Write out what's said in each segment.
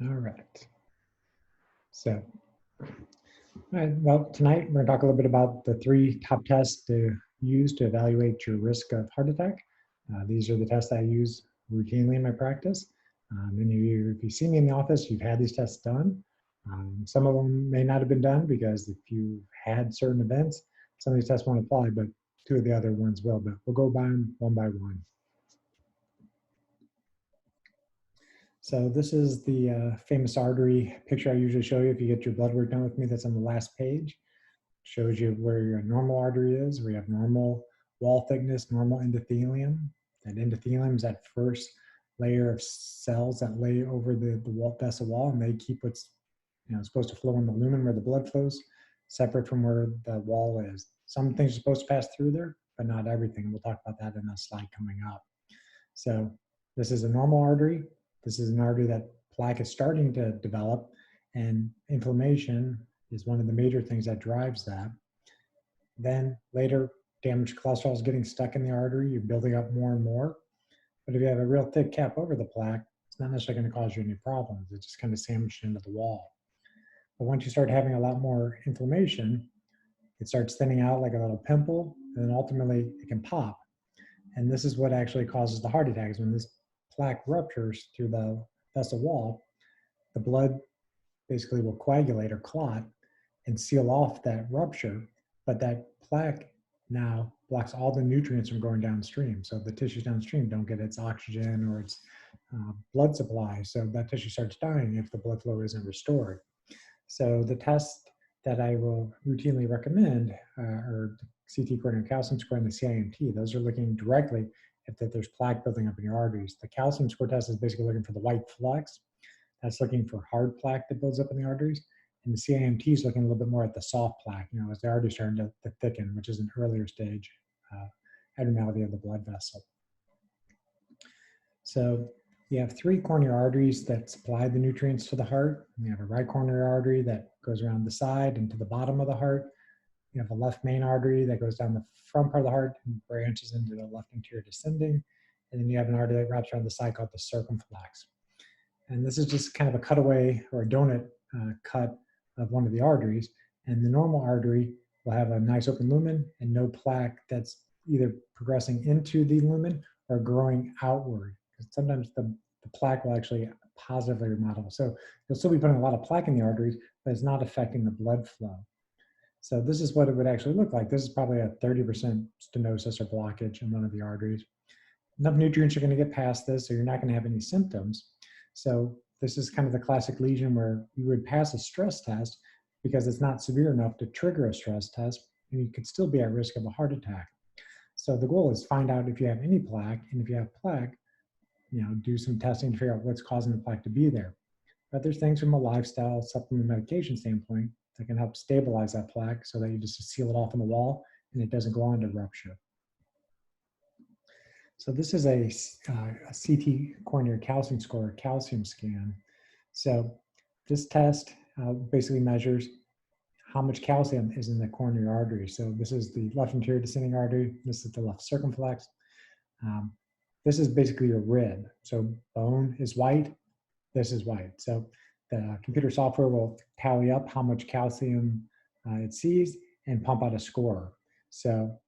All right. So, all right, well, tonight we're going to talk a little bit about the 3 top tests to use to evaluate your risk of heart attack. These are the tests I use routinely in my practice. Many of you, if you see me in the office, you've had these tests done. Some of them may not have been done because if you had certain events, some of these tests won't apply, but 2 of the other ones will. But we'll go by them one by one. So this is the famous artery picture I usually show you if you get your blood work done with me. That's on the last page. Shows you where your normal artery is. We have normal wall thickness, normal endothelium. That endothelium is that first layer of cells that lay over the vessel wall, and they keep what's supposed to flow in the lumen where the blood flows, separate from where the wall is. Some things are supposed to pass through there, but not everything. We'll talk about that in a slide coming up. So this is a normal artery. This is an artery that plaque is starting to develop, and inflammation is one of the major things that drives that. Then later, damaged cholesterol is getting stuck in the artery. You're building up more and more. But if you have a real thick cap over the plaque, it's not necessarily going to cause you any problems. It's just kind of sandwiched into the wall. But once you start having a lot more inflammation, it starts thinning out like a little pimple, and then ultimately it can pop. And this is what actually causes the heart attacks. When this plaque ruptures through the vessel wall, the blood basically will coagulate or clot and seal off that rupture, but that plaque now blocks all the nutrients from going downstream. So the tissues downstream don't get its oxygen or its blood supply. So that tissue starts dying if the blood flow isn't restored. So the test that I will routinely recommend are the CT coronary calcium score and the CIMT. Those are looking directly if there's plaque building up in your arteries. The calcium score test is basically looking for the white flecks. That's looking for hard plaque that builds up in the arteries. And the CIMT is looking a little bit more at the soft plaque, as the artery is starting to thicken, which is an earlier stage abnormality of the blood vessel. So you have 3 coronary arteries that supply the nutrients to the heart. You have a right coronary artery that goes around the side and to the bottom of the heart. You have a left main artery that goes down the front part of the heart and branches into the left anterior descending. And then you have an artery that wraps around the side called the circumflex. And this is just kind of a cutaway or a donut cut of one of the arteries. And the normal artery will have a nice open lumen and no plaque that's either progressing into the lumen or growing outward. Sometimes the plaque will actually positively remodel. So you'll still be putting a lot of plaque in the arteries, but it's not affecting the blood flow. So this is what it would actually look like. This is probably a 30% stenosis or blockage in one of the arteries. Enough nutrients are going to get past this, so you're not going to have any symptoms. So this is kind of the classic lesion where you would pass a stress test because it's not severe enough to trigger a stress test, and you could still be at risk of a heart attack. So the goal is find out if you have any plaque, and if you have plaque, do some testing to figure out what's causing the plaque to be there. But there's things from a lifestyle, supplement, medication standpoint that can help stabilize that plaque so that you just seal it off in the wall and it doesn't go on to rupture. So this is a CT coronary calcium score, calcium scan. So this test basically measures how much calcium is in the coronary artery. So this is the left anterior descending artery. This is the left circumflex. This is basically your rib. So bone is white, this is white. So the computer software will tally up how much calcium it sees and pump out a score. So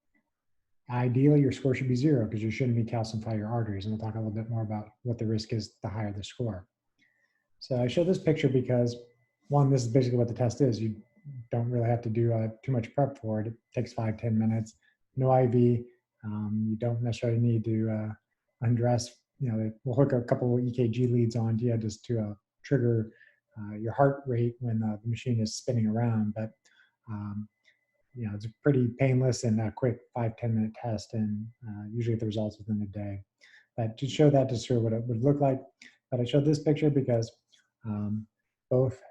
ideally, your score should be 0 because you shouldn't calcify your arteries. And we'll talk a little bit more about what the risk is the higher the score. So I show this picture because, one, this is basically what the test is. You don't really have to do too much prep for it. It takes 5-10 minutes. No IV. You don't necessarily need to undress. We'll hook a couple of EKG leads on to you just to trigger your heart rate when the machine is spinning around. But it's a pretty painless and a quick 5-10 minute test, and usually the results within a day. But to show that, to show what it would look like. But I showed this picture because both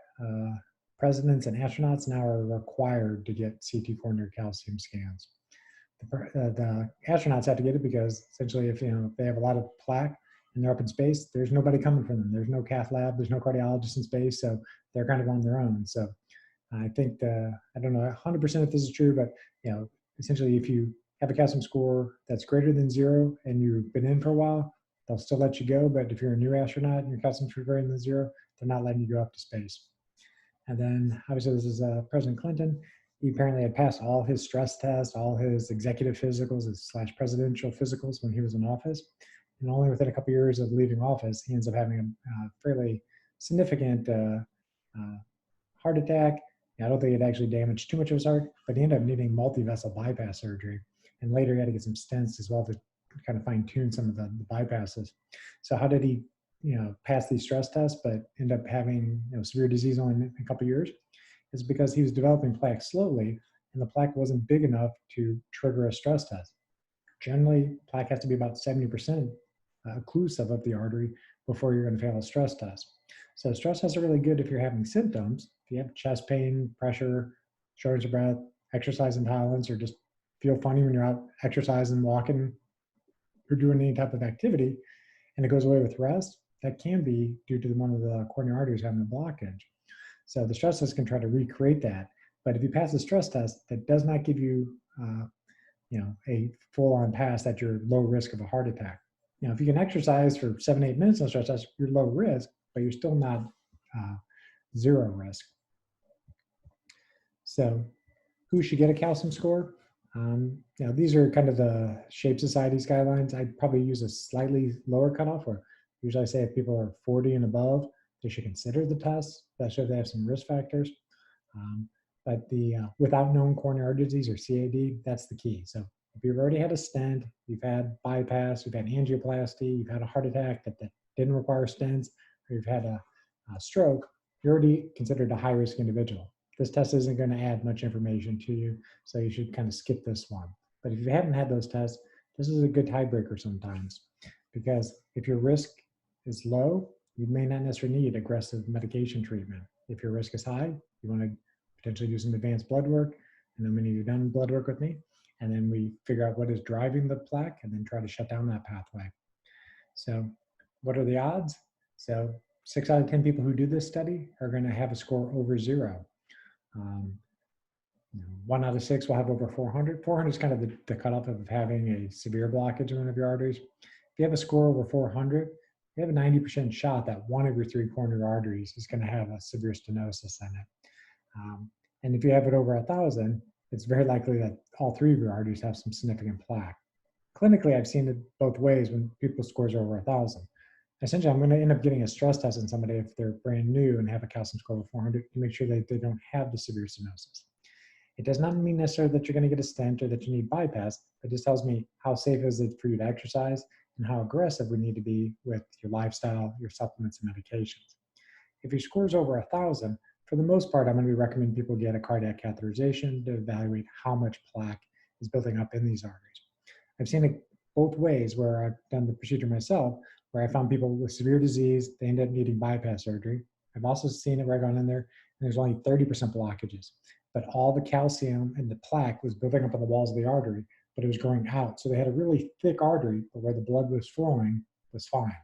presidents and astronauts now are required to get CT coronary calcium scans. The astronauts have to get it because essentially if they have a lot of plaque and they're up in space, there's nobody coming from them. There's no cath lab, there's no cardiologist in space, so they're kind of on their own. So I think I don't know 100% if this is true, but essentially if you have a calcium score that's greater than 0 and you've been in for a while, they'll still let you go. But if you're a new astronaut and your calcium score is greater than 0, They're not letting you go up to space. And then obviously this is President Clinton. He apparently had passed all his stress tests, all his executive physicals / presidential physicals when he was in office. And only within a couple of years of leaving office, he ends up having a fairly significant heart attack. I don't think it actually damaged too much of his heart, but he ended up needing multi-vessel bypass surgery. And later he had to get some stents as well to kind of fine tune some of the bypasses. So how did he, pass these stress tests, but end up having severe disease only in a couple of years? It's because he was developing plaque slowly, and the plaque wasn't big enough to trigger a stress test. Generally, plaque has to be about 70% occlusive of the artery before you're going to fail a stress test. So stress tests are really good if you're having symptoms. If you have chest pain, pressure, shortness of breath, exercise intolerance, or just feel funny when you're out exercising, walking, or doing any type of activity, and it goes away with rest, that can be due to one of the coronary arteries having a blockage. So the stress test can try to recreate that. But if you pass the stress test, that does not give you, a full-on pass that you're low risk of a heart attack. If you can exercise for 7-8 minutes on stress test, you're low risk, but you're still not zero risk. So who should get a calcium score? These are kind of the Shape Society's guidelines. I'd probably use a slightly lower cutoff, or usually I say if people are 40 and above, they should consider the test, especially if they have some risk factors. But the without known coronary artery disease, or CAD, that's the key. So if you've already had a stent, you've had bypass, you've had angioplasty, you've had a heart attack that didn't require stents, or you've had a stroke, you're already considered a high-risk individual. This test isn't going to add much information to you, so you should kind of skip this one. But if you haven't had those tests, this is a good tiebreaker sometimes, because if your risk is low, you may not necessarily need aggressive medication treatment. If your risk is high, you want to potentially do some advanced blood work. And then many of you done blood work with me, and then we figure out what is driving the plaque and then try to shut down that pathway. So what are the odds? So 6 out of 10 people who do this study are going to have a score over 0. 1 out of 6 will have over 400. 400 is kind of the cutoff of having a severe blockage in one of your arteries. If you have a score over 400, you have a 90% shot that one of your 3 coronary arteries is going to have a severe stenosis in it. And if you have it over 1,000, it's very likely that all 3 of your arteries have some significant plaque. Clinically, I've seen it both ways when people's scores are over 1,000. Essentially, I'm going to end up getting a stress test on somebody if they're brand new and have a calcium score of 400 to make sure that they don't have the severe stenosis. It does not mean necessarily that you're going to get a stent or that you need bypass. It just tells me how safe is it for you to exercise and how aggressive we need to be with your lifestyle, your supplements, and medications. If your score is over 1,000, for the most part, I'm going to be recommending people get a cardiac catheterization to evaluate how much plaque is building up in these arteries. I've seen it both ways where I've done the procedure myself, where I found people with severe disease, they ended up needing bypass surgery. I've also seen it where I've gone in there and there's only 30% blockages, but all the calcium and the plaque was building up on the walls of the artery, but it was growing out. So they had a really thick artery, but where the blood was flowing was fine.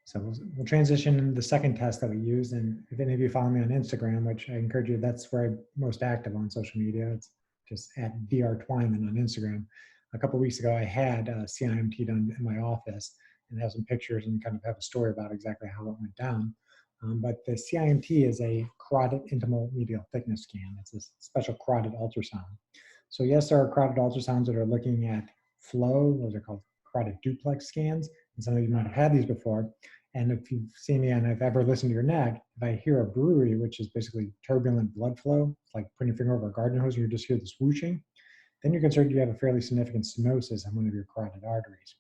So we'll transition into the second test that we use. And if any of you follow me on Instagram, which I encourage you, that's where I'm most active on social media. It's just at Dr. Twyman on Instagram. A couple of weeks ago, I had a CIMT done in my office and have some pictures and kind of have a story about exactly how it went down. But the CIMT is a carotid intimal medial thickness scan. It's a special carotid ultrasound. So yes, there are carotid ultrasounds that are looking at flow. Those are called carotid duplex scans. And some of you might have had these before. And if you've seen me and I've ever listened to your neck, if I hear a brewery, which is basically turbulent blood flow, it's like putting your finger over a garden hose and you just hear the swooshing, then you're concerned you have a fairly significant stenosis on one of your carotid arteries.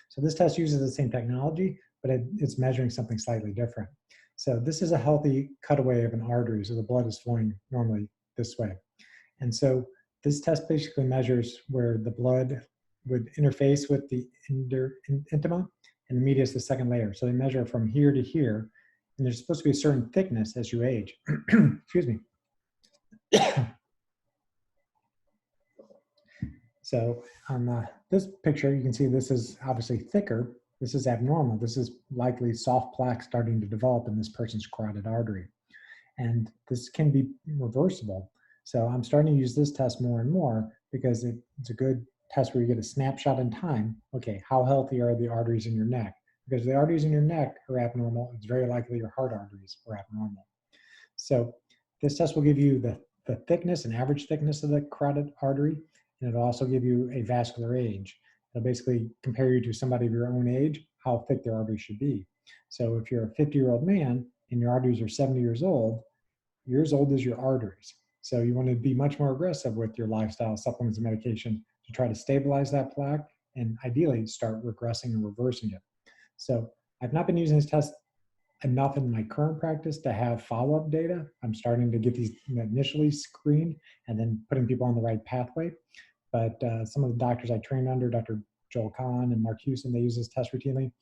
So this test uses the same technology, but it's measuring something slightly different. So this is a healthy cutaway of an artery, so the blood is flowing normally this way. And so this test basically measures where the blood would interface with the intima, and the media is the second layer. So they measure from here to here, and there's supposed to be a certain thickness as you age. Excuse me. So on this picture, you can see this is obviously thicker. This is abnormal. This is likely soft plaque starting to develop in this person's carotid artery. And this can be reversible. So I'm starting to use this test more and more because it's a good test where you get a snapshot in time. Okay, how healthy are the arteries in your neck? Because if the arteries in your neck are abnormal, it's very likely your heart arteries are abnormal. So this test will give you the thickness and average thickness of the carotid artery, and it'll also give you a vascular age. It'll basically compare you to somebody of your own age, how thick their arteries should be. So if you're a 50-year-old man and your arteries are 70 years old is your arteries. So you want to be much more aggressive with your lifestyle, supplements, and medication to try to stabilize that plaque and ideally start regressing and reversing it. So I've not been using this test enough in my current practice to have follow-up data. I'm starting to get these initially screened and then putting people on the right pathway. But some of the doctors I trained under, Dr. Joel Kahn and Mark Houston, they use this test routinely.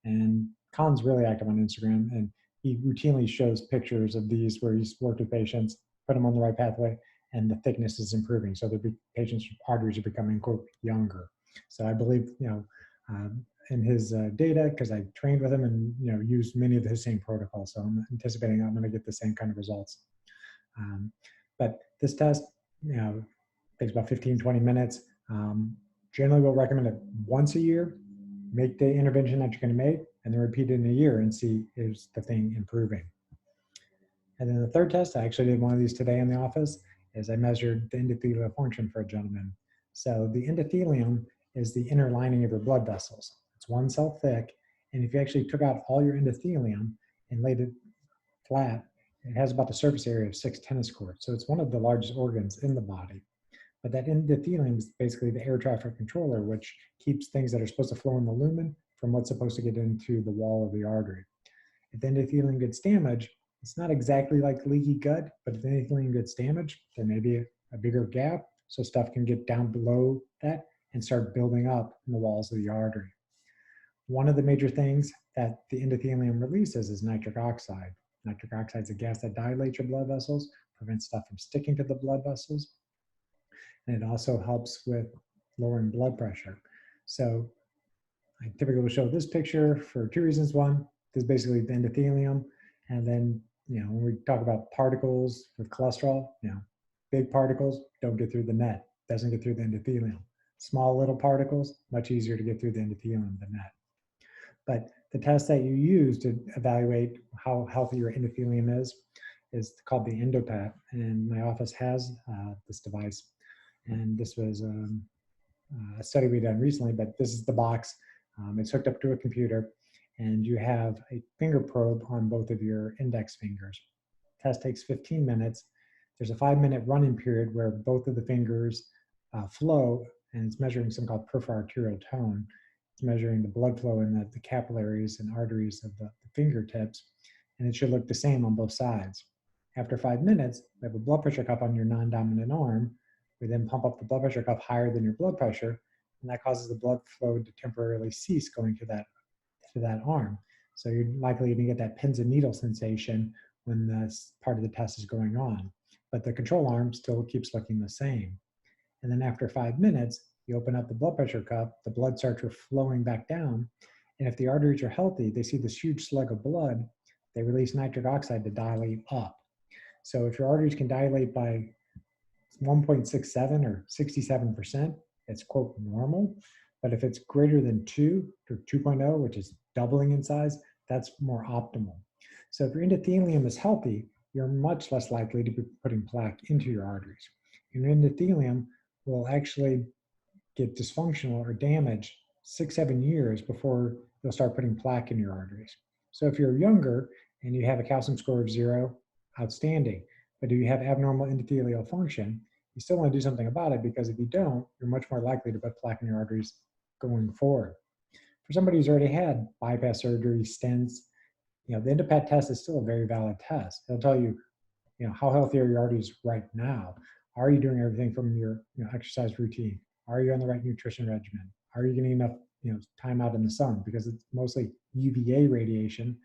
And Kahn's really active on Instagram, and he routinely shows pictures of these where he's worked with patients, put them on the right pathway, and the thickness is improving. So the patients' arteries are becoming, quote, younger. So I believe, in his data, because I trained with him and used many of his same protocols. So I'm anticipating I'm going to get the same kind of results. But this test, takes about 15, 20 minutes. Generally, we'll recommend it once a year. Make the intervention that you're going to make, and then repeat it in a year and see is the thing improving. And then the third test, I actually did one of these today in the office, is I measured the endothelial function for a gentleman. So the endothelium is the inner lining of your blood vessels. It's one cell thick, and if you actually took out all your endothelium and laid it flat, it has about the surface area of 6 tennis courts. So it's one of the largest organs in the body. But that endothelium is basically the air traffic controller, which keeps things that are supposed to flow in the lumen from what's supposed to get into the wall of the artery. If the endothelium gets damaged, it's not exactly like leaky gut, but if the endothelium gets damaged, there may be a bigger gap, so stuff can get down below that and start building up in the walls of the artery. One of the major things that the endothelium releases is nitric oxide. Nitric oxide is a gas that dilates your blood vessels, prevents stuff from sticking to the blood vessels, and it also helps with lowering blood pressure. So I typically will show this picture for two reasons. One, this is basically the endothelium. And then, when we talk about particles with cholesterol, big particles don't get through the net, doesn't get through the endothelium. Small little particles, much easier to get through the endothelium than that. But the test that you use to evaluate how healthy your endothelium is called the Indopak. And my office has this device. And this was a study we done recently, but this is the box. It's hooked up to a computer, and you have a finger probe on both of your index fingers. Test takes 15 minutes. There's a 5-minute run-in period where both of the fingers flow, and it's measuring something called peripheral arterial tone. It's measuring the blood flow in the capillaries and arteries of the fingertips, and it should look the same on both sides. After 5 minutes, we have a blood pressure cuff on your non-dominant arm. We then pump up the blood pressure cuff higher than your blood pressure, and that causes the blood flow to temporarily cease going to that arm. So you're likely to get that pins and needles sensation when this part of the test is going on. But the control arm still keeps looking the same. And then after 5 minutes, you open up the blood pressure cuff, the blood starts flowing back down. And if the arteries are healthy, they see this huge slug of blood, they release nitric oxide to dilate up. So if your arteries can dilate by 1.67 or 67%, it's, quote, normal. But if it's greater than 2 or 2.0, which is doubling in size, that's more optimal. So if your endothelium is healthy, you're much less likely to be putting plaque into your arteries. Your endothelium will actually get dysfunctional or damaged 6-7 years before you'll start putting plaque in your arteries. So if you're younger and you have a calcium score of 0, outstanding. But if you have abnormal endothelial function, you still want to do something about it, because if you don't, you're much more likely to put plaque in your arteries going forward. For somebody who's already had bypass surgery, stents, the Indopak test is still a very valid test. It'll tell you, how healthy are your arteries right now? Are you doing everything from your exercise routine? Are you on the right nutrition regimen? Are you getting enough time out in the sun? Because it's mostly UVA radiation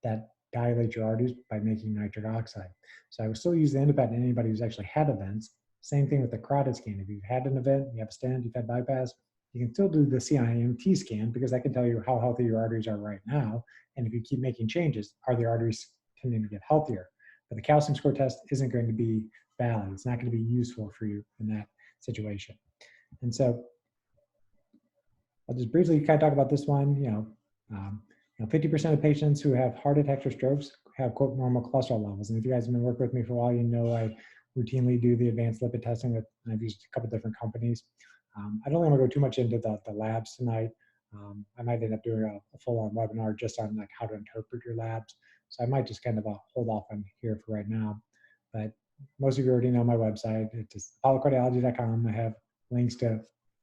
that dilate your arteries by making nitric oxide. So I would still use the Indopak in anybody who's actually had events. Same thing with the carotid scan. If you've had an event, you have a stent, you've had bypass, you can still do the CIMT scan, because that can tell you how healthy your arteries are right now. And if you keep making changes, are the arteries tending to get healthier? But the calcium score test isn't going to be valid. It's not going to be useful for you in that situation. And so I'll just briefly kind of talk about this one. 50% of patients who have heart attacks or strokes have, quote, normal cholesterol levels. And if you guys have been working with me for a while, you know I routinely do the advanced lipid testing with, I've used a couple different companies. I don't want to go too much into the labs tonight. I might end up doing a full-on webinar just on like how to interpret your labs. So I might just kind of hold off on here for right now. But most of you already know my website. It's just apollocardiology.com. I have links to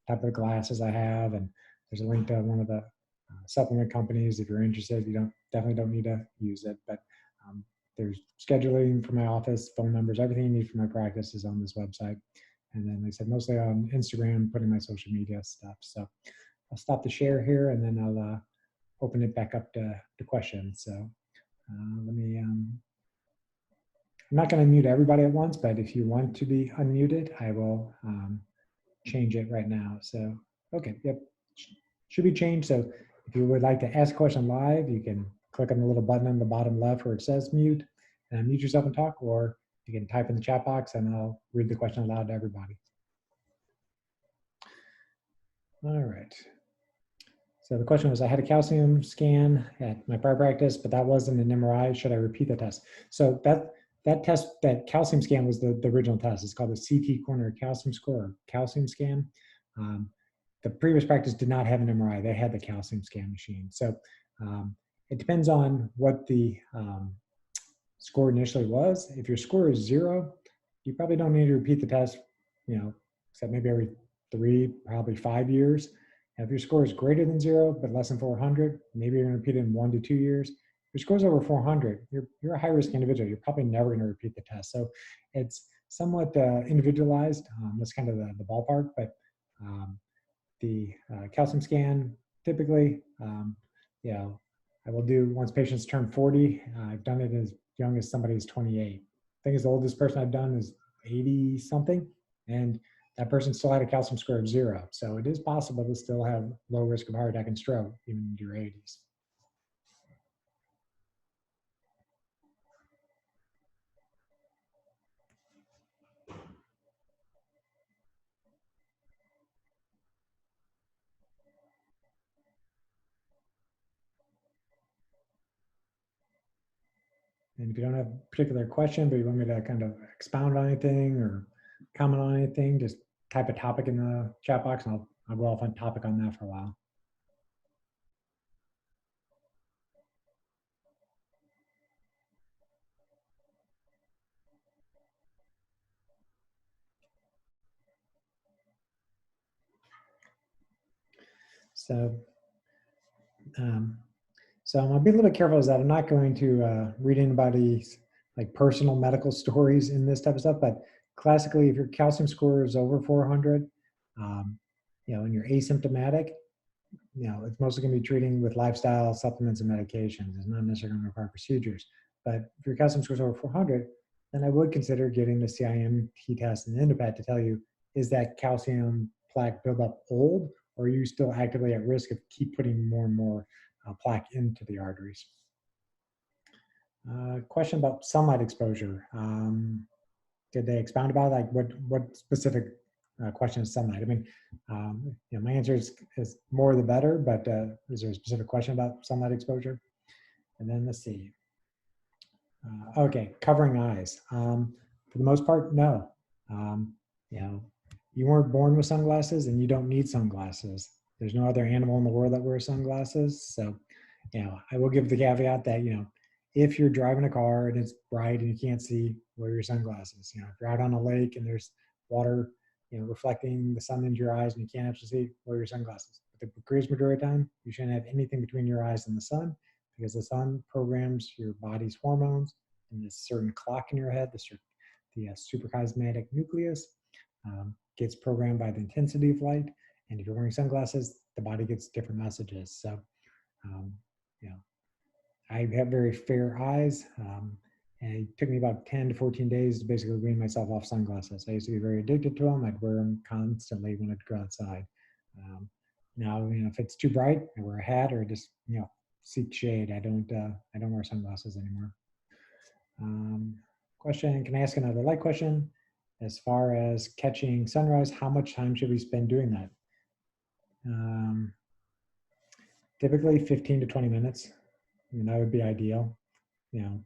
type of glasses I have, and there's a link to one of the supplement companies. If you're interested, you definitely don't need to use it. But there's scheduling for my office, phone numbers, everything you need for my practice is on this website. And then, like I said, mostly on Instagram, putting my social media stuff. So I'll stop the share here, and then I'll open it back up to questions. So let me, I'm not going to mute everybody at once, but if you want to be unmuted, I will change it right now. So, okay, yep, should be changed. So if you would like to ask a question live, you can click on the little button on the bottom left where it says mute and mute yourself and talk, or you can type in the chat box and I'll read the question aloud to everybody. All right. So the question was, I had a calcium scan at my prior practice, but that wasn't an MRI. Should I repeat the test? So that test, that calcium scan was the original test. It's called the CT coronary calcium score or calcium scan. The previous practice did not have an MRI. They had the calcium scan machine. So it depends on what the score initially was. If your score is 0, you probably don't need to repeat the test, except maybe every 3, probably 5 years. Now, if your score is greater than 0, but less than 400, maybe you're going to repeat it in 1 to 2 years. If your score is over 400, you're a high-risk individual. You're probably never going to repeat the test. So it's somewhat individualized. That's kind of the ballpark. But the calcium scan, typically, I will do once patients turn 40. I've done it as young as somebody who's 28. I think the oldest person I've done is 80 something, and that person still had a calcium score of 0. So it is possible to still have low risk of heart attack and stroke even in your 80s. And if you don't have a particular question, but you want me to kind of expound on anything or comment on anything, just type a topic in the chat box and I'll go off on topic on that for a while. So I'm gonna be a little bit careful is that I'm not going to read anybody's like personal medical stories in this type of stuff, but classically, if your calcium score is over 400, and you're asymptomatic, it's mostly going to be treating with lifestyle supplements and medications. It's not necessarily going to require procedures. But if your calcium score is over 400, then I would consider getting the CIMT test and Indopak to tell you, is that calcium plaque buildup old, or are you still actively at risk of keep putting more and more plaque into the arteries? Question about sunlight exposure. Did they expound about like what specific question is sunlight? I mean, my answer is more the better, but is there a specific question about sunlight exposure? And then let's see. Okay, covering eyes. For the most part, no. You weren't born with sunglasses and you don't need sunglasses. There's no other animal in the world that wears sunglasses. So, I will give the caveat that, if you're driving a car and it's bright and you can't see, wear your sunglasses. If you're out on a lake and there's water, reflecting the sun into your eyes and you can't actually see, wear your sunglasses. But the greatest majority of the time, you shouldn't have anything between your eyes and the sun, because the sun programs your body's hormones and this certain clock in your head, the suprachiasmatic nucleus, gets programmed by the intensity of light. And if you're wearing sunglasses, the body gets different messages. So, I have very fair eyes, and it took me about 10 to 14 days to basically wean myself off sunglasses. I used to be very addicted to them. I'd wear them constantly when I'd go outside. Now, if it's too bright, I wear a hat or just, seek shade. I don't wear sunglasses anymore. Question, can I ask another light question? As far as catching sunrise, how much time should we spend doing that? Typically 15 to 20 minutes. I mean, that would be ideal. You know,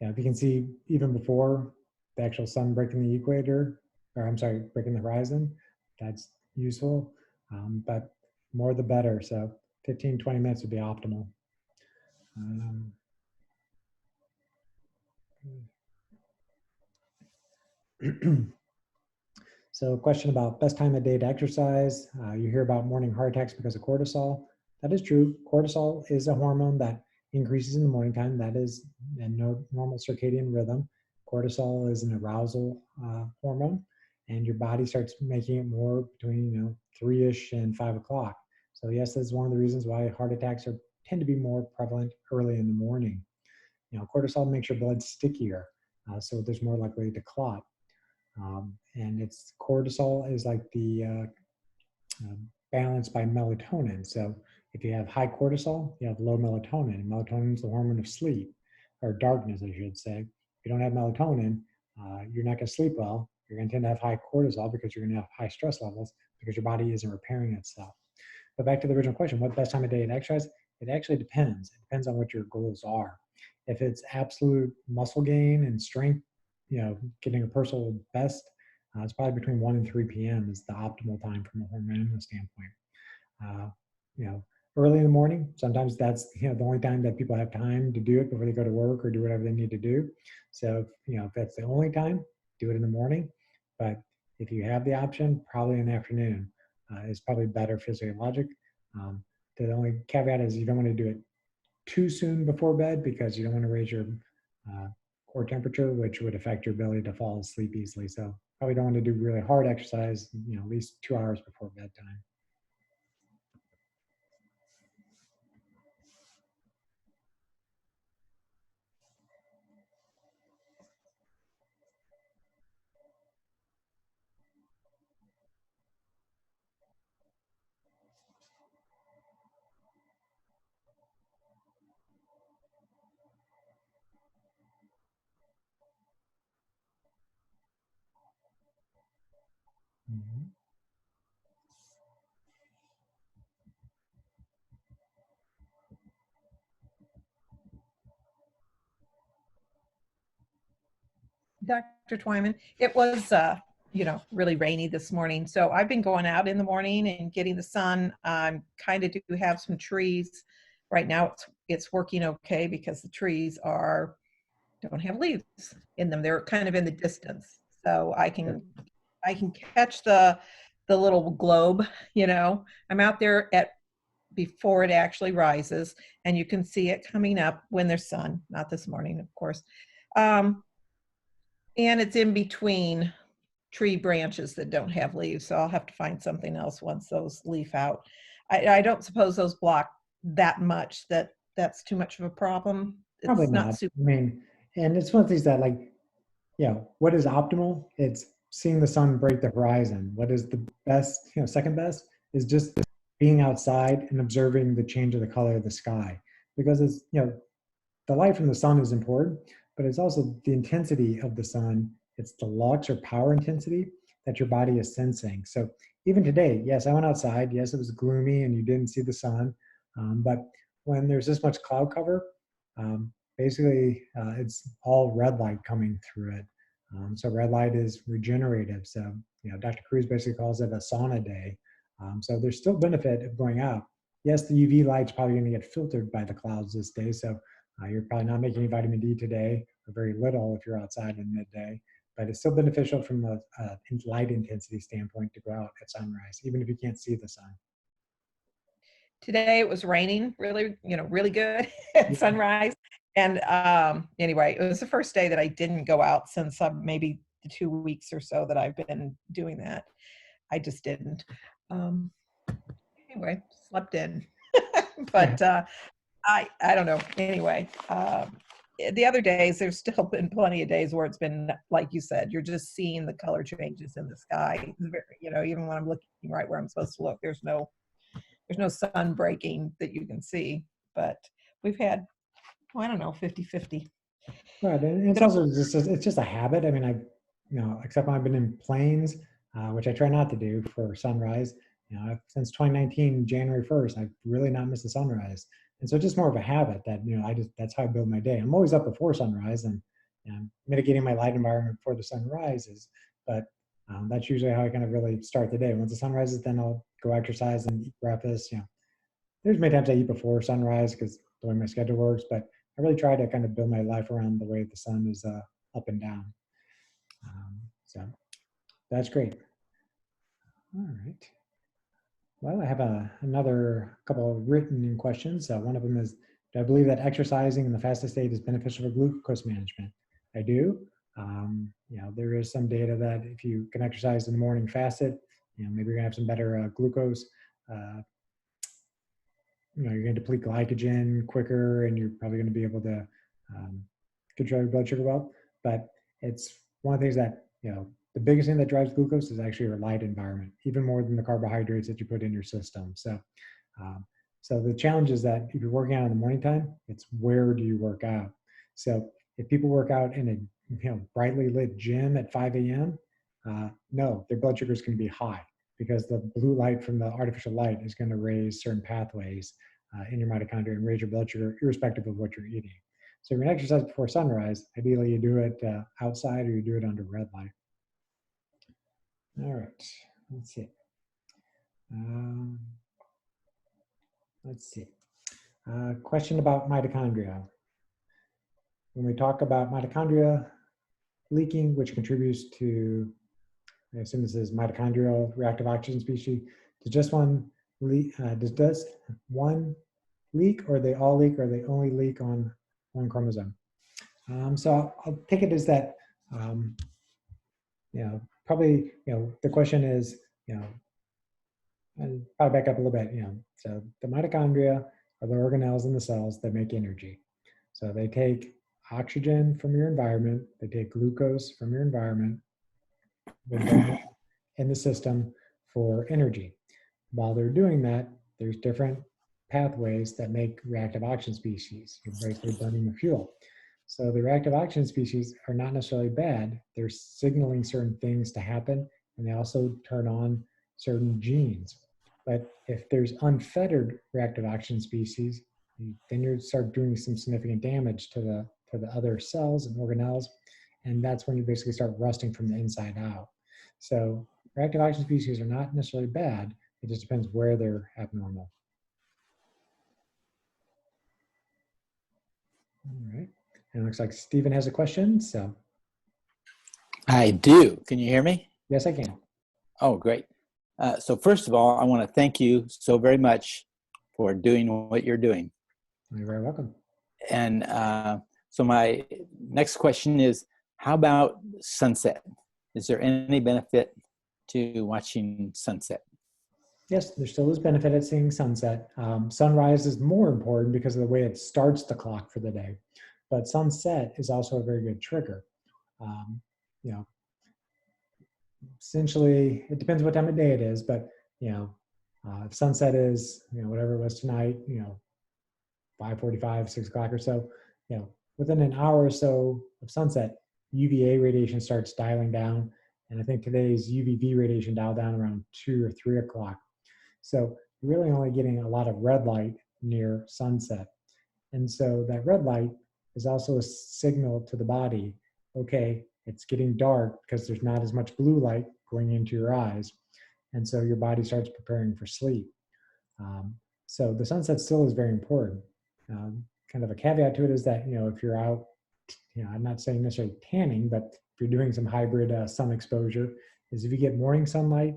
yeah, if you can see even before the actual sun breaking the equator, or I'm sorry, breaking the horizon, that's useful. But more the better. So 15, 20 minutes would be optimal. Um, So a question about best time of day to exercise. You hear about morning heart attacks because of cortisol. That is true. Cortisol is a hormone that increases in the morning time. That is a normal circadian rhythm. Cortisol is an arousal hormone, and your body starts making it more between 3-ish and 5 o'clock. So yes, that's one of the reasons why heart attacks tend to be more prevalent early in the morning. Cortisol makes your blood stickier, so there's more likely to clot. And it's cortisol is like the balanced by melatonin. So if you have high cortisol, you have low melatonin. And melatonin is the hormone of sleep, or darkness, I should say. If you don't have melatonin, you're not going to sleep well. You're going to tend to have high cortisol because you're going to have high stress levels because your body isn't repairing itself. But back to the original question, what best time of day to exercise? It actually depends. It depends on what your goals are. If it's absolute muscle gain and strength, getting a personal best, it's probably between 1 and 3 p.m. is the optimal time from a hormonal standpoint. Uh, you know, Early in the morning, sometimes that's the only time that people have time to do it before they go to work or do whatever they need to do. So if that's the only time, do it in the morning. But if you have the option, probably in the afternoon is probably better physiologic. The only caveat is you don't want to do it too soon before bed because you don't want to raise your uh, core temperature, which would affect your ability to fall asleep easily. So probably don't want to do really hard exercise, at least 2 hours before bedtime. Mhm. Dr. Twyman, it was, really rainy this morning. So I've been going out in the morning and getting the sun. Kind of do have some trees. Right now it's working okay because the trees don't have leaves in them. They're kind of in the distance. So I can catch the little globe, I'm out there at before it actually rises, and you can see it coming up when there's sun, not this morning, of course. Um, and it's in between tree branches that don't have leaves. So I'll have to find something else once those leaf out. I don't suppose those block that much that's too much of a problem. Probably It's not not. super. I mean, and it's one of these that what is optimal? It's seeing the sun break the horizon. What is the best, second best is just being outside and observing the change of the color of the sky. Because it's, the light from the sun is important, but it's also the intensity of the sun. It's the lux or power intensity that your body is sensing. So even today, yes, I went outside. Yes, it was gloomy and you didn't see the sun. But when there's this much cloud cover, basically it's all red light coming through it. So red light is regenerative. So, Dr. Cruz basically calls it a sauna day. So there's still benefit of going out. Yes, the UV light's probably going to get filtered by the clouds this day. So you're probably not making any vitamin D today, or very little if you're outside in midday, but it's still beneficial from a light intensity standpoint to go out at sunrise, even if you can't see the sun. Today it was raining really good at Yeah. sunrise. And anyway, it was the first day that I didn't go out since maybe the 2 weeks or so that I've been doing that. I just didn't. Um, anyway, slept in. Yeah. But I don't know. Anyway, the other days, there's still been plenty of days where it's been, like you said, you're just seeing the color changes in the sky. Even when I'm looking right where I'm supposed to look, there's no sun breaking that you can see. But we've had, I don't know, 50-50. Right. And it's also just a habit. I mean, except when I've been in planes, which I try not to do for sunrise, Since 2019, January 1st, I've really not missed the sunrise. And so it's just more of a habit that, that's how I build my day. I'm always up before sunrise and mitigating my light environment before the sun rises. But that's usually how I kind of really start the day. Once the sun rises, then I'll go exercise and eat breakfast. There's many times I eat before sunrise because the way my schedule works, but I really try to kind of build my life around the way the sun is up and down. So that's great. All right. Well, I have another couple of written questions. One of them is, do I believe that exercising in the fasted state is beneficial for glucose management? I do. There is some data that if you can exercise in the morning fasted, maybe you're gonna have some better glucose. You're gonna deplete glycogen quicker, and you're probably gonna be able to control your blood sugar well. But it's one of the things that, the biggest thing that drives glucose is actually your light environment, even more than the carbohydrates that you put in your system. So the challenge is that if you're working out in the morning time, it's where do you work out? So if people work out in a brightly lit gym at 5 a.m., no, their blood sugar is going to be high because the blue light from the artificial light is going to raise certain pathways in your mitochondria and raise your blood sugar irrespective of what you're eating. So if you're going to exercise before sunrise, ideally you do it outside or you do it under red light. All right, let's see. Question about mitochondria. When we talk about mitochondria leaking, which contributes to, I assume this is mitochondrial reactive oxygen species, does one leak, or they all leak, or they only leak on one chromosome? So I'll take it as that, probably, the question is, and probably back up a little bit, so the mitochondria are the organelles in the cells that make energy. So they take oxygen from your environment, they take glucose from your environment, they burn it in the system for energy. While they're doing that, there's different pathways that make reactive oxygen species. You're basically burning the fuel. So the reactive oxygen species are not necessarily bad. They're signaling certain things to happen, and they also turn on certain genes. But if there's unfettered reactive oxygen species, then you start doing some significant damage to the other cells and organelles, and that's when you basically start rusting from the inside out. So reactive oxygen species are not necessarily bad. It just depends where they're abnormal. All right. And it looks like Stephen has a question. So I do. Can you hear me? yes, I can. Oh, great. So first of all, I want to thank you so very much for doing what you're doing. You're very welcome. And so my next question is, how about sunset? Is there any benefit to watching sunset? Yes, there still is benefit at seeing sunset. Sunrise is more important because of the way it starts the clock for the day. But sunset is also a very good trigger. Essentially, it depends what time of day it is, but if sunset is whatever it was tonight, 5:45, 6 o'clock or so, within an hour or so of sunset, UVA radiation starts dialing down, and I think today's UVB radiation dialed down around 2 or 3 o'clock. So you're really only getting a lot of red light near sunset, and so that red light is also a signal to the body. Okay, it's getting dark because there's not as much blue light going into your eyes. And so your body starts preparing for sleep. So the sunset still is very important. Kind of a caveat to it is that, if you're out, I'm not saying necessarily tanning, but if you're doing some hybrid sun exposure, is if you get morning sunlight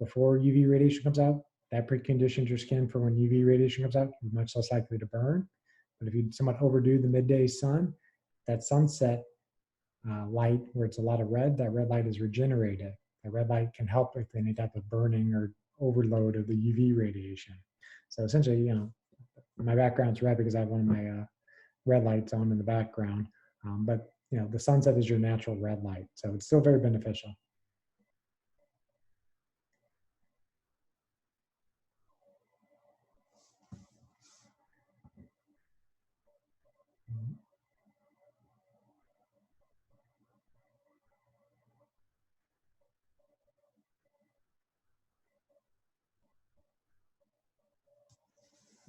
before UV radiation comes out, that preconditions your skin for when UV radiation comes out, you're much less likely to burn. But if you somewhat overdo the midday sun, that sunset light where it's a lot of red, that red light is regenerated. That red light can help with any type of burning or overload of the UV radiation. So essentially, my background's red because I have one of my red lights on in the background. But the sunset is your natural red light, so it's still very beneficial.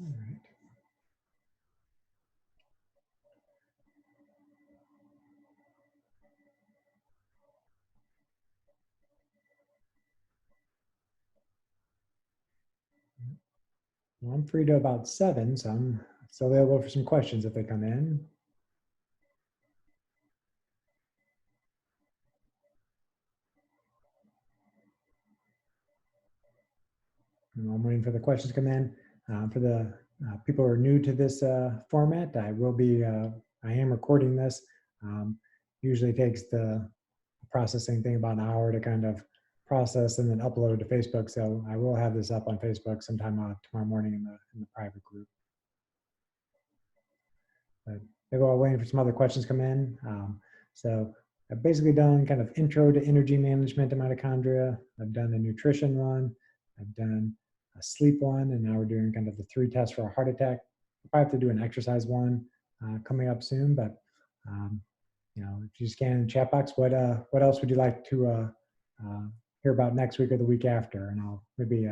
All right. Well, I'm free to about 7, so I'm still available for some questions if they come in. And I'm waiting for the questions to come in. For the people who are new to this format, I am recording this. Usually takes the processing thing about an hour to kind of process and then upload to Facebook. So I will have this up on Facebook sometime tomorrow morning in the private group. But maybe while waiting for some other questions to come in. So I've basically done kind of intro to energy management of mitochondria. I've done a nutrition one. I've done a sleep one, and now we're doing kind of the 3 tests for a heart attack. We'll probably have to do an exercise one coming up soon, but if you scan in the chat box, what else would you like to hear about next week or the week after? And I'll maybe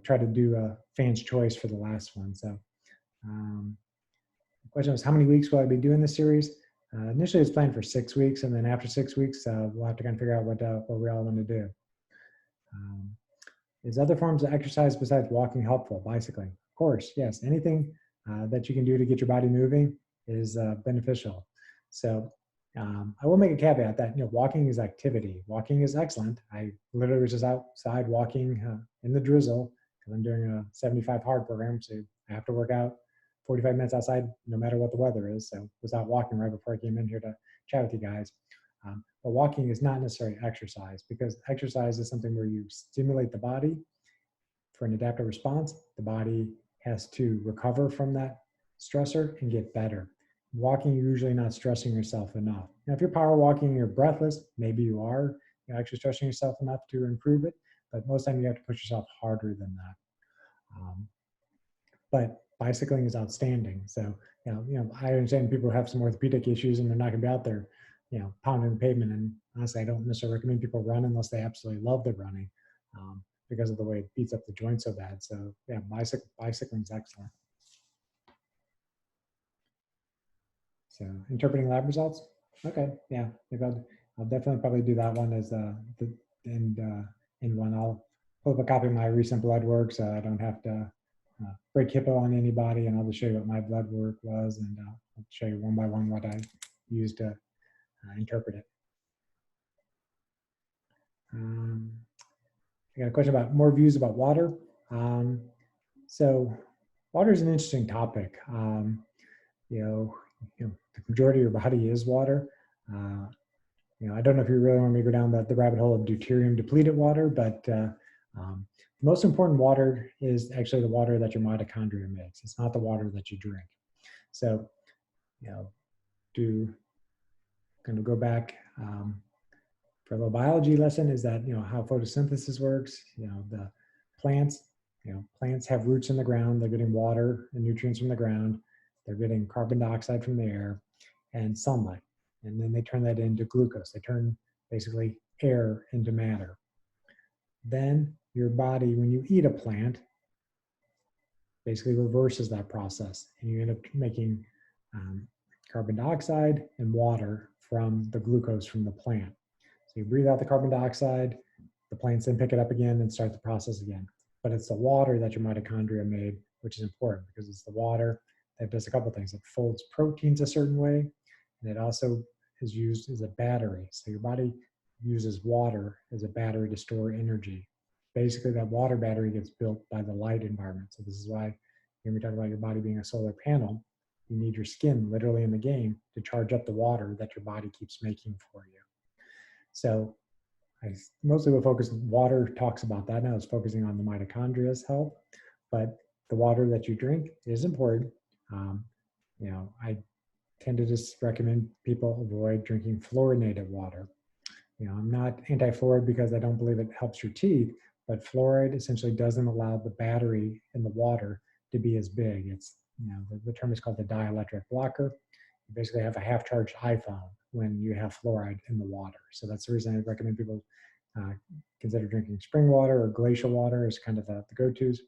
try to do a fan's choice for the last one. So the question was, how many weeks will I be doing this series? Initially, it's planned for 6 weeks, and then after 6 weeks, we'll have to kind of figure out what we all want to do. Is other forms of exercise besides walking helpful? Bicycling, of course, yes. Anything that you can do to get your body moving is beneficial. So I will make a caveat that walking is activity. Walking is excellent. I literally was just outside walking in the drizzle because I'm doing a 75 hard program, so I have to work out 45 minutes outside no matter what the weather is. So I was out walking right before I came in here to chat with you guys. But walking is not necessarily exercise, because exercise is something where you stimulate the body for an adaptive response. The body has to recover from that stressor and get better. Walking, you're usually not stressing yourself enough. Now, if you're power walking and you're breathless, maybe you are actually stressing yourself enough to improve it, but most of the time you have to push yourself harder than that. But bicycling is outstanding. So, I understand people have some orthopedic issues and they're not going to be out there, pounding the pavement. And honestly, I don't necessarily recommend people run unless they absolutely love the running because of the way it beats up the joints so bad. So, yeah, bicycling is excellent. So, interpreting lab results. Okay, yeah, maybe I'll definitely probably do that one as in one. I'll pull up a copy of my recent blood work so I don't have to break HIPAA on anybody, and I'll just show you what my blood work was, and I'll show you one by one what I used to interpret it. I got a question about more views about water. So water is an interesting topic. The majority of your body is water. I don't know if you really want me to go down the rabbit hole of deuterium depleted water, but the most important water is actually the water that your mitochondria makes. It's not the water that you drink. So, to kind of go back for a little biology lesson is that, how photosynthesis works, the plants have roots in the ground. They're getting water and nutrients from the ground. They're getting carbon dioxide from the air and sunlight. And then they turn that into glucose. They turn basically air into matter. Then your body, when you eat a plant, basically reverses that process, and you end up making carbon dioxide and water from the glucose from the plant. So you breathe out the carbon dioxide, the plants then pick it up again and start the process again. But it's the water that your mitochondria made, which is important because it's the water that does a couple of things. It folds proteins a certain way, and it also is used as a battery. So your body uses water as a battery to store energy. Basically, that water battery gets built by the light environment. So this is why when we talk about your body being a solar panel, you need your skin literally in the game to charge up the water that your body keeps making for you. So I mostly will focus, water talks about that now, it's focusing on the mitochondria's health, but the water that you drink is important. I tend to just recommend people avoid drinking fluorinated water. I'm not anti-fluoride because I don't believe it helps your teeth, but fluoride essentially doesn't allow the battery in the water to be as big. It's, the term is called the dielectric blocker. You basically have a half-charged iPhone when you have fluoride in the water. So that's the reason I recommend people consider drinking spring water or glacial water as kind of the go-tos.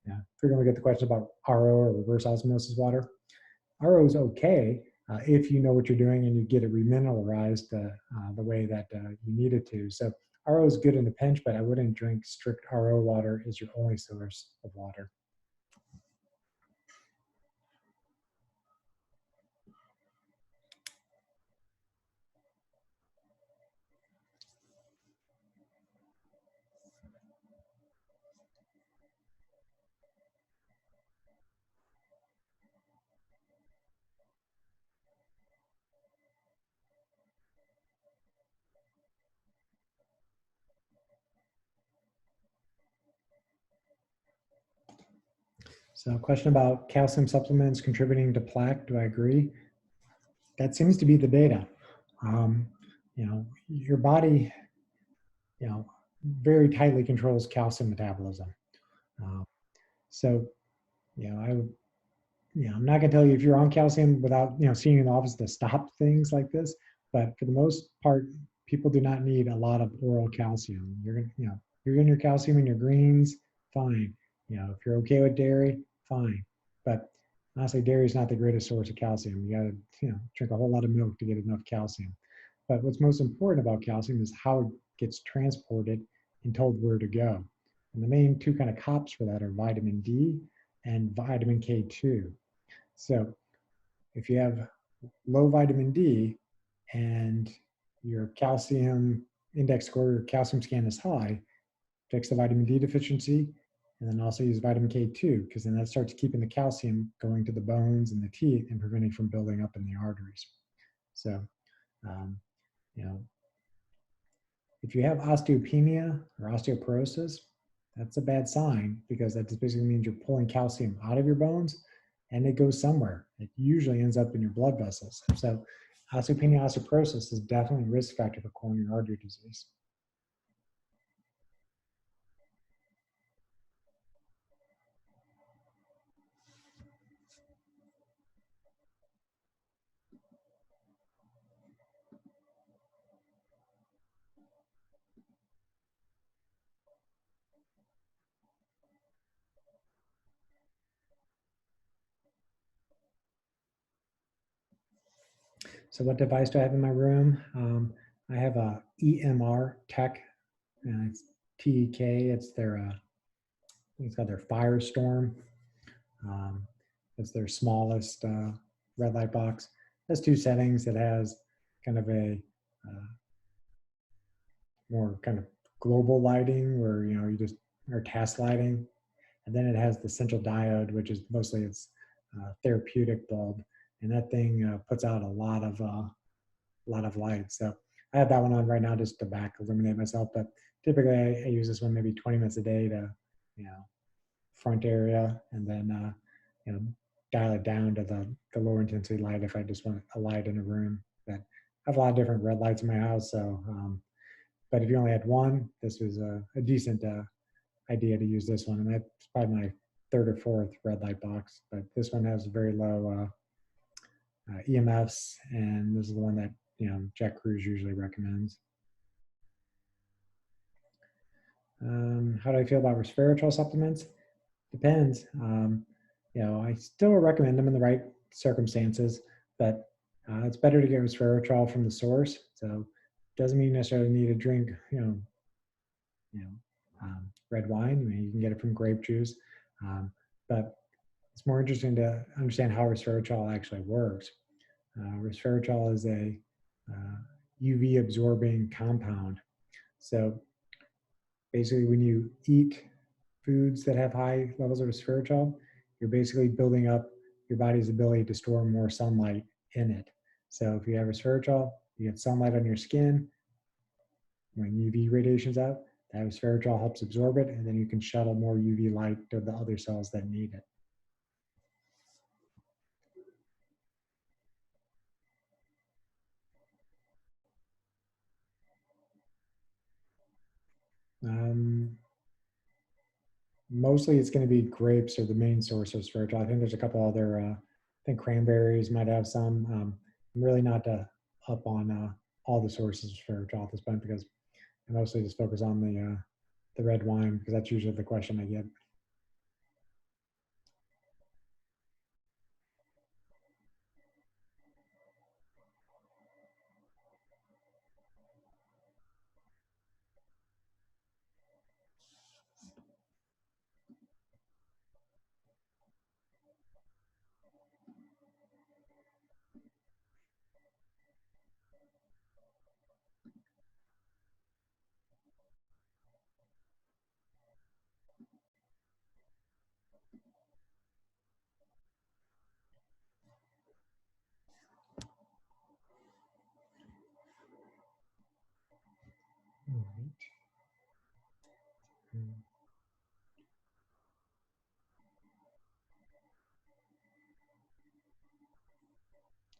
Yeah, frequently get the question about RO or reverse osmosis water. RO is okay if you know what you're doing and you get it remineralized the way that you need it to. So RO is good in a pinch, but I wouldn't drink strict RO water as your only source of water. So a question about calcium supplements contributing to plaque. Do I agree? That seems to be the data. Your body, very tightly controls calcium metabolism. Um, so, I'm not going to tell you if you're on calcium without, seeing an office to stop things like this. But for the most part, people do not need a lot of oral calcium. You're getting your calcium in your greens, fine. If you're okay with dairy, fine. But honestly, dairy is not the greatest source of calcium. You got to, drink a whole lot of milk to get enough calcium. But what's most important about calcium is how it gets transported and told where to go. And the main two kind of cops for that are vitamin D and vitamin K2. So if you have low vitamin D and your calcium index score, your calcium scan is high, fix the vitamin D deficiency, and then also use vitamin K2, because then that starts keeping the calcium going to the bones and the teeth and preventing from building up in the arteries. So, um, you know, if you have osteopenia or osteoporosis, that's a bad sign, because that just basically means you're pulling calcium out of your bones and it goes somewhere. It usually ends up in your blood vessels. So osteopenia, osteoporosis is definitely a risk factor for coronary artery disease. So what device do I have in my room? I have a EMR Tech, and it's TEK. It's their, I think it's called their Firestorm. It's their smallest red light box. It has two settings. It has kind of a more kind of global lighting, where you just are task lighting, and then it has the central diode, which is mostly its therapeutic bulb, and that thing puts out a lot of light. So I have that one on right now just to back illuminate myself, but typically I use this one maybe 20 minutes a day to, front area, and then, dial it down to the lower intensity light if I just want a light in a room. But I have a lot of different red lights in my house. So, but if you only had one, this was a decent idea to use this one. And that's probably my third or fourth red light box, but this one has very low EMFs, and this is the one that Jack Cruz usually recommends. How do I feel about resveratrol supplements? Depends. I still recommend them in the right circumstances, but it's better to get resveratrol from the source. So it doesn't mean you necessarily need to drink, red wine. You can get it from grape juice, but it's more interesting to understand how resveratrol actually works. Resveratrol is a UV absorbing compound. So basically, when you eat foods that have high levels of resveratrol, you're basically building up your body's ability to store more sunlight in it. So if you have resveratrol, you get sunlight on your skin. When UV radiation's out, that resveratrol helps absorb it, and then you can shuttle more UV light to the other cells that need it. Mostly it's going to be grapes are the main source of resveratrol. I think there's a couple other, I think cranberries might have some. I'm really not up on all the sources of resveratrol at this point, because I mostly just focus on the red wine, because that's usually the question I get. right.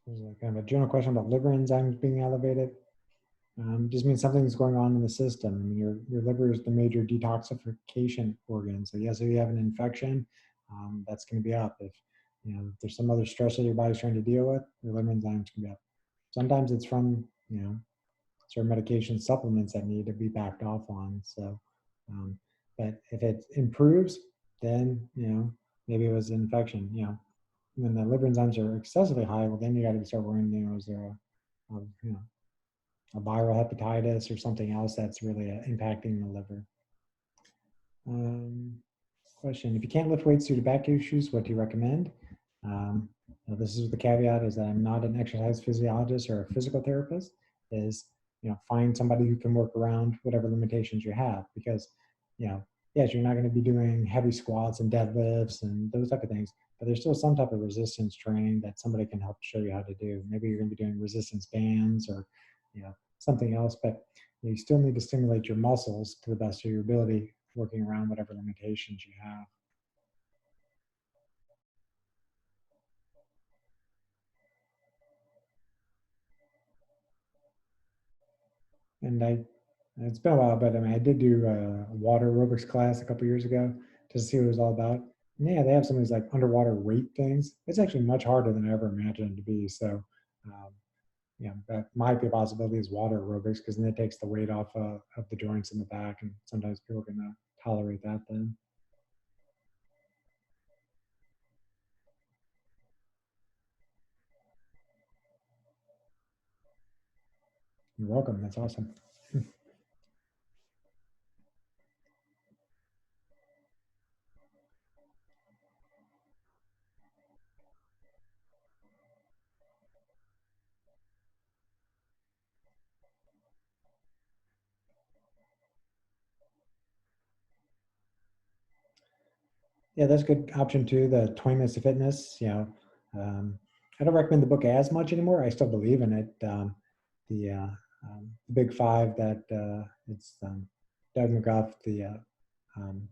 There's a kind of a general question about liver enzymes being elevated. Just means something's going on in the system. I mean, your liver is the major detoxification organ. So yes, if you have an infection, that's going to be up. If if there's some other stress that your body's trying to deal with, your liver enzymes can be up. Sometimes it's from certain medication supplements that need to be backed off on. So, but if it improves, then maybe it was an infection. When the liver enzymes are excessively high, well, then you got to start worrying. Is there a viral hepatitis or something else that's really impacting the liver? Question: if you can't lift weights due to back issues, what do you recommend? This is the caveat: is that I'm not an exercise physiologist or a physical therapist. Is find somebody who can work around whatever limitations you have, because yes, you're not going to be doing heavy squats and deadlifts and those type of things, but there's still some type of resistance training that somebody can help show you how to do. Maybe you're going to be doing resistance bands or something else, but you still need to stimulate your muscles to the best of your ability, working around whatever limitations you have. And it's been a while, but I mean, I did do a water aerobics class a couple years ago to see what it was all about. And yeah, they have some of these like underwater weight things. It's actually much harder than I ever imagined it to be. So, that might be a possibility is water aerobics, because then it takes the weight off of the joints in the back, and sometimes people can tolerate that then. You're welcome. That's awesome. Yeah, that's a good option too. The 20 Minutes to Fitness. I don't recommend the book as much anymore. I still believe in it. The Big Five, that it's Doug McGuff. I don't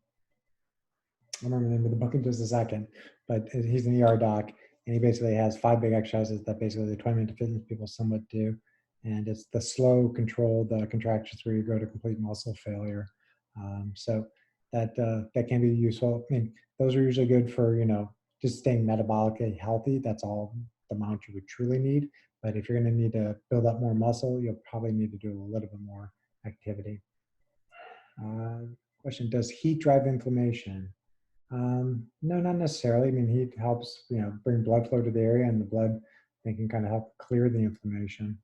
remember the name of the book in just a second, but he's an ER doc, and he basically has 5 big exercises that basically the 20-minute fitness people somewhat do, and it's the slow, controlled contractions where you go to complete muscle failure. So that can be useful. I mean, those are usually good for just staying metabolically healthy. That's all the amount you would truly need. But if you're going to need to build up more muscle, you'll probably need to do a little bit more activity. Question: does heat drive inflammation? No, not necessarily. I mean, heat helps, bring blood flow to the area, and the blood can kind of help clear the inflammation.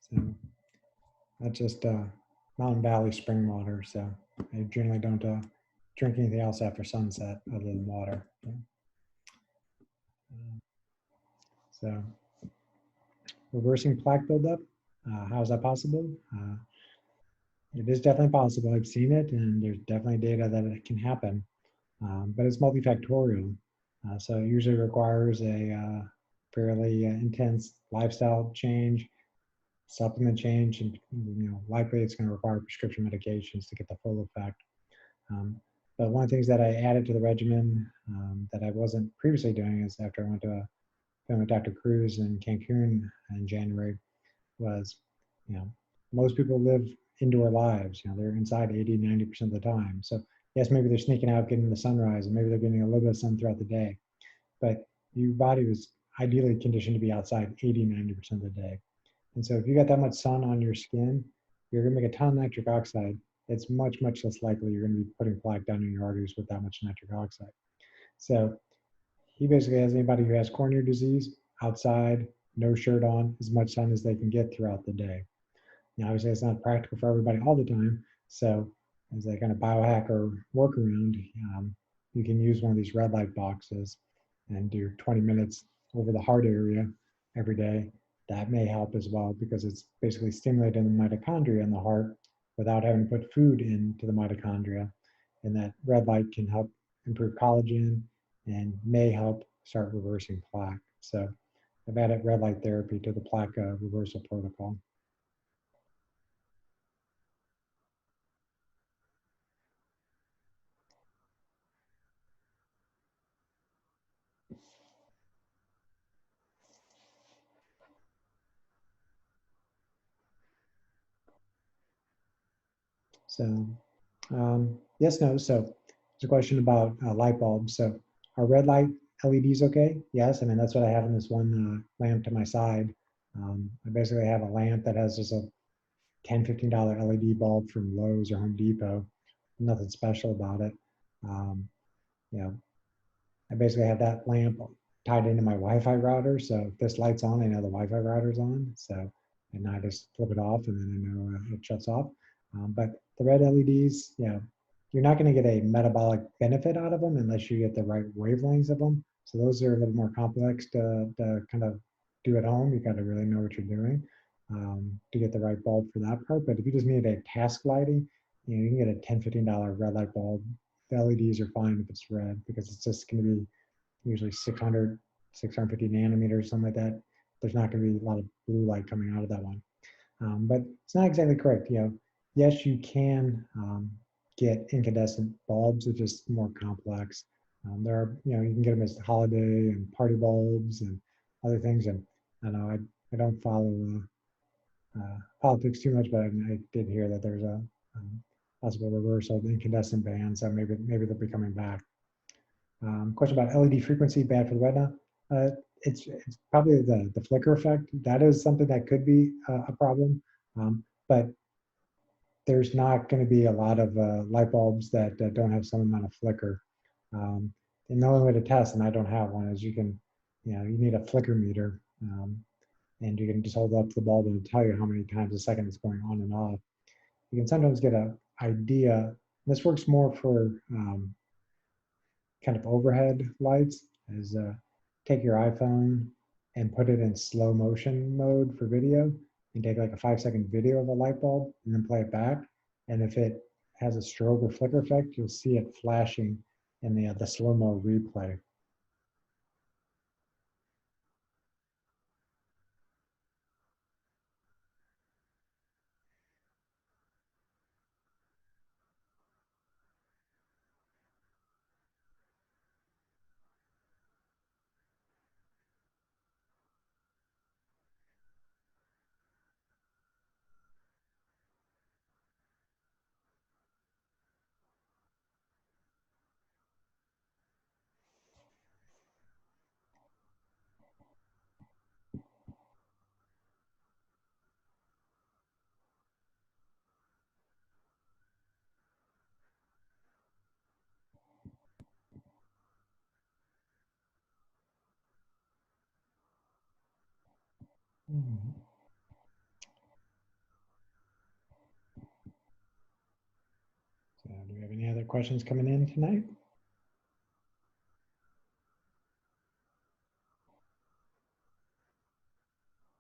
So that's just Mountain Valley spring water. So I generally don't drink anything else after sunset other than water. So reversing plaque buildup, how is that possible? It is definitely possible. I've seen it, and there's definitely data that it can happen, but it's multifactorial. So it usually requires a fairly intense lifestyle change, supplement change, and likely it's going to require prescription medications to get the full effect. But one of the things that I added to the regimen that I wasn't previously doing is, after I went to with Dr. Cruz in Cancun in January, was most people live indoor lives. They're inside 80, 90% of the time. So yes, maybe they're sneaking out, getting the sunrise, and maybe they're getting a little bit of sun throughout the day. But your body was ideally conditioned to be outside 80, 90% of the day. And so if you got that much sun on your skin, you're going to make a ton of nitric oxide. It's much, much less likely you're going to be putting plaque down in your arteries with that much nitric oxide. So he basically has anybody who has coronary disease outside, no shirt on, as much sun as they can get throughout the day. Now, obviously, it's not practical for everybody all the time. So, as a kind of biohack or workaround, you can use one of these red light boxes and do 20 minutes over the heart area every day. That may help as well because it's basically stimulating the mitochondria in the heart without having to put food into the mitochondria. And that red light can help improve collagen and may help start reversing plaque. So I've added red light therapy to the plaque reversal protocol. So yes, no. So there's a question about light bulbs. So are red light LEDs okay? Yes. I mean, that's what I have in this one lamp to my side. I basically have a lamp that has just a $10, $15 LED bulb from Lowe's or Home Depot. Nothing special about it. You know, I basically have that lamp tied into my Wi-Fi router. So if this light's on, I know the Wi-Fi router's on. So, and I just flip it off and then I know it shuts off. But the red LEDs, you're not going to get a metabolic benefit out of them unless you get the right wavelengths of them. So those are a little more complex to kind of do at home. You got to really know what you're doing to get the right bulb for that part. But if you just need a task lighting, you can get a $10, $15 red light bulb. The LEDs are fine if it's red because it's just going to be usually 600, 650 nanometers, something like that. There's not going to be a lot of blue light coming out of that one. But it's not exactly correct. Yes, you can get incandescent bulbs, it's just more complex. There are, you can get them as holiday and party bulbs and other things. And I know I don't follow politics too much, but I did hear that there's a possible reversal of the incandescent ban, so maybe they'll be coming back. Question about LED frequency, bad for the retina. It's probably the flicker effect. That is something that could be a problem, but there's not going to be a lot of light bulbs that don't have some amount of flicker. And the only way to test, and I don't have one, is you need a flicker meter, and you can just hold it up to the bulb and it'll tell you how many times a second it's going on and off. You can sometimes get an idea. This works more for kind of overhead lights, is take your iPhone and put it in slow motion mode for video and take like a 5-second video of a light bulb and then play it back. And if it has a strobe or flicker effect, you'll see it flashing in the slow-mo replay. Mm-hmm. So do we have any other questions coming in tonight?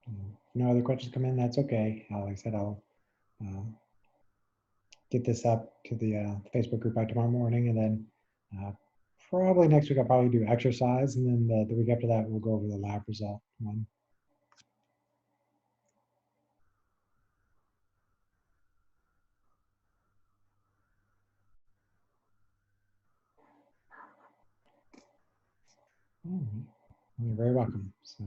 If no other questions come in, that's okay. Like I said, I'll get this up to the Facebook group by tomorrow morning, and then probably next week I'll probably do exercise, and then the week after that we'll go over the lab result one. You're very welcome. So.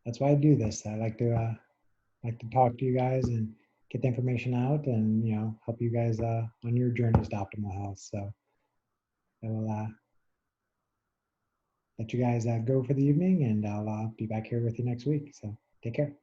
That's why I do this. I like to talk to you guys and get the information out, and help you guys on your journeys to optimal health. So I will let you guys go for the evening, and I'll be back here with you next week. So take care.